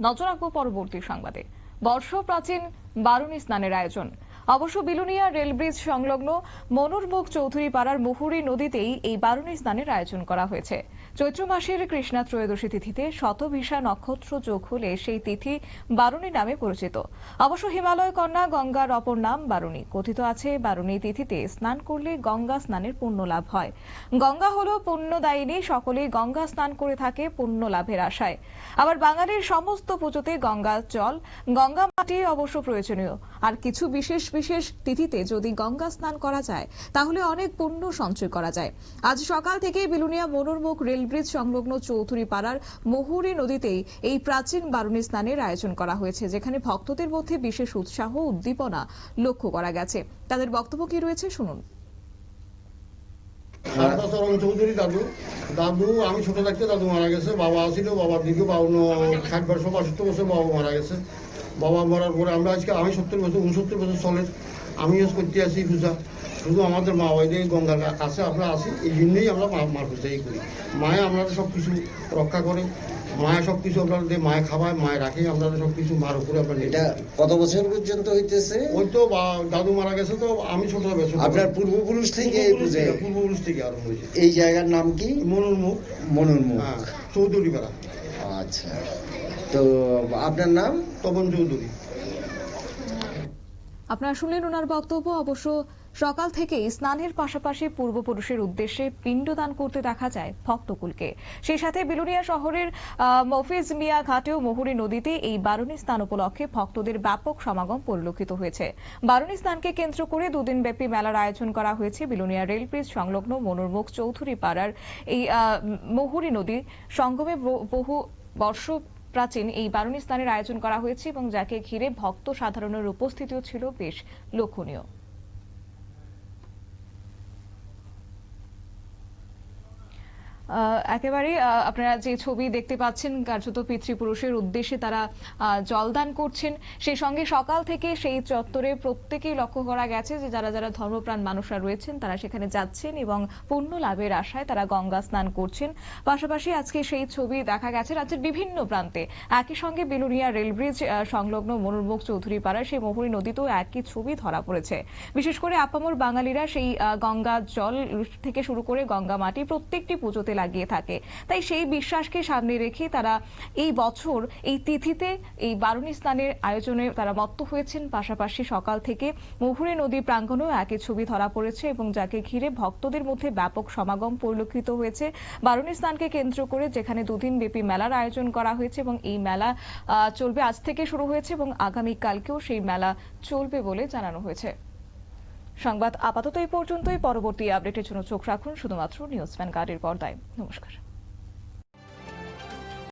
নজর রাখবো পরবর্তী সংবাদে। বর্ষ প্রাচীন বারুণী স্নানের আয়োজন। অবশ্য বিলুনিয়া রেল ব্রিজ সংলগ্ন মনোরমুখ চৌধুরী পাড়ার মুহুরী নদীতেই এই বারুণী স্নানের আয়োজন করা হয়েছে। চৈত্র মাসের কৃষ্ণা ত্রয়োদশী তিথিতে শতভিসা নক্ষত্র যোগ হলে সেই তিথি বারুণী নামে পরিচিত। অবশ্য হিমালয় কন্যা গঙ্গার অপর নাম বারুণী। কথিত আছে বারুণী তিথিতে স্নান করলে গঙ্গা স্নানের পুণ্য লাভ হয়। গঙ্গা হল পুণ্যদায়িনী, সকলেই গঙ্গা স্নান করে থাকে পুণ্য লাভের আশায়। আবার বাঙালির সমস্ত পুজোতে গঙ্গা জল, গঙ্গা মাটি অবশ্য প্রয়োজনীয়। আর কিছু বিশেষ বিশেষ তিথিতে যদি গঙ্গা স্নান করা যায় তাহলে অনেক পুণ্য সঞ্চয় করা যায়। আজ সকাল থেকে বিলুনিয়া মনোরমুখ রেল ব্রিজ সংলগ্ন চৌধুরী পাড়ার মুহুরী নদীতেই এই প্রাচীন বারুণী স্নানের আয়োজন করা হয়েছে, যেখানে ভক্তদের মধ্যে বিশেষ উৎসাহ উদ্দীপনা লক্ষ্য করা গেছে। তাদের বক্তব্য কি রয়েছে শুনুন। চৌধুরী দাদু আমি ছোট থাকতে দাদু মারা গেছে, বাবা ছিল, বাবার দিকে 60 বছর বাবা মারা গেছে। বাবা মরার পরে আমরা আজকে আমি 69 বছর চলে আমি করতে আসি পূজা। শুধু আমাদের মা বাড়ি গঙ্গার কাছে আমরা আসি, এই জন্যই আমরা মার পূজাই করি। মায়ে আমরা সব কিছু রক্ষা করে, মায়ের সব কিছু আপনাদের মায়ে খাওয়ায়, মায়ের রাখে, আমরা সব কিছু মার উপরে আমরা। এটা কত বছর পর্যন্ত হইতেছে? ওই তো দাদু মারা গেছে, তো আমি ছোট বছর। আপনার পূর্বপুরুষ থেকে পূর্বপুরুষ থেকে আরম্ভ হয়েছে। এই জায়গার নাম কি? মনোরমুখ। হ্যাঁ, চৌধুরী পাড়া। আচ্ছা, তো আপনার নাম? তপন চৌধুরী। আপনারা শুনলেন ওনার বক্তব্য। অবশ্য সকাল থেকেই স্নানের পাশাপাশি পূর্বপুরুষের উদ্দেশ্যে পিণ্ডদান করতে দেখা যায় ভক্তকুলকে। সেই সাথে বিলুনিয়া শহরের মফিজ মিয়া ঘাটেও মুহুরী নদীতে এই বারুণী স্নান উপলক্ষে ভক্তদের ব্যাপক সমাগম পরিলক্ষিত হয়েছে। বারুণী স্নানকে কেন্দ্র করে দুদিন ব্যাপী মেলার আয়োজন করা হয়েছে বিলুনিয়া রেল ব্রিজ সংলগ্ন মনোরমুখ চৌধুরী পাড়ার এই মুহুরী নদী সঙ্গমে বহু বর্ষ প্রাচীন এই বারুণী স্নানের আয়োজন করা হয়েছে এবং যাকে ঘিরে ভক্ত সাধারণের উপস্থিতিও ছিল বেশ লক্ষণীয়। একেবারে আপনারা যে ছবি দেখতে পাচ্ছেন, কার্যত পিতৃপুরুষের উদ্দেশ্যে তারা জলদান করছেন। সেই সঙ্গে সকাল থেকে সেই চত্বরে প্রত্যেকেই লক্ষ্য করা গেছে যে যারা যারা ধর্মপ্রাণ মানুষরা রয়েছেন তারা সেখানে যাচ্ছেন এবং পুণ্য লাভের আশায় তারা গঙ্গা স্নান করছেন। পাশাপাশি আজকে সেই ছবি দেখা গেছে রাজ্যের বিভিন্ন প্রান্তে। একই সঙ্গে বিলুনিয়া রেল ব্রিজ সংলগ্ন মনোরমুখ চৌধুরী পাড়ার সেই মুহুরী নদীতেও একই ছবি ধরা পড়েছে। বিশেষ করে আপামর বাঙালিরা সেই গঙ্গা জল থেকে শুরু করে গঙ্গা মাটি প্রত্যেকটি পুজোতে লাগিয়ে থাকে। তাই সেই বিশ্বাসকে সামনে রেখে তারা এই বছর এই তিথিতে এই বারুণী স্নানের আয়োজনে তারা মত্ত হয়েছেন। পাশাপাশি সকাল থেকে মুহুরী নদী প্রাঙ্গণেও একই ছবি ধরা পড়েছে এবং যাকে ঘিরে ভক্তদের মধ্যে ব্যাপক সমাগম পরিলক্ষিত হয়েছে বারুণী স্নানকে কেন্দ্র করে, যেখানে দুদিন ব্যাপী মেলার আয়োজন করা হয়েছে এবং এই মেলা চলবে, আজ থেকে শুরু হয়েছে এবং আগামীকালকেও সেই মেলা চলবে বলে জানানো হয়েছে। সংবাদ আপাতত এই পর্যন্তই। পরবর্তী আপডেটের জন্য চোখ রাখুন শুধুমাত্র নিউজ ভ্যানগার্ডের পর্দায়। নমস্কার।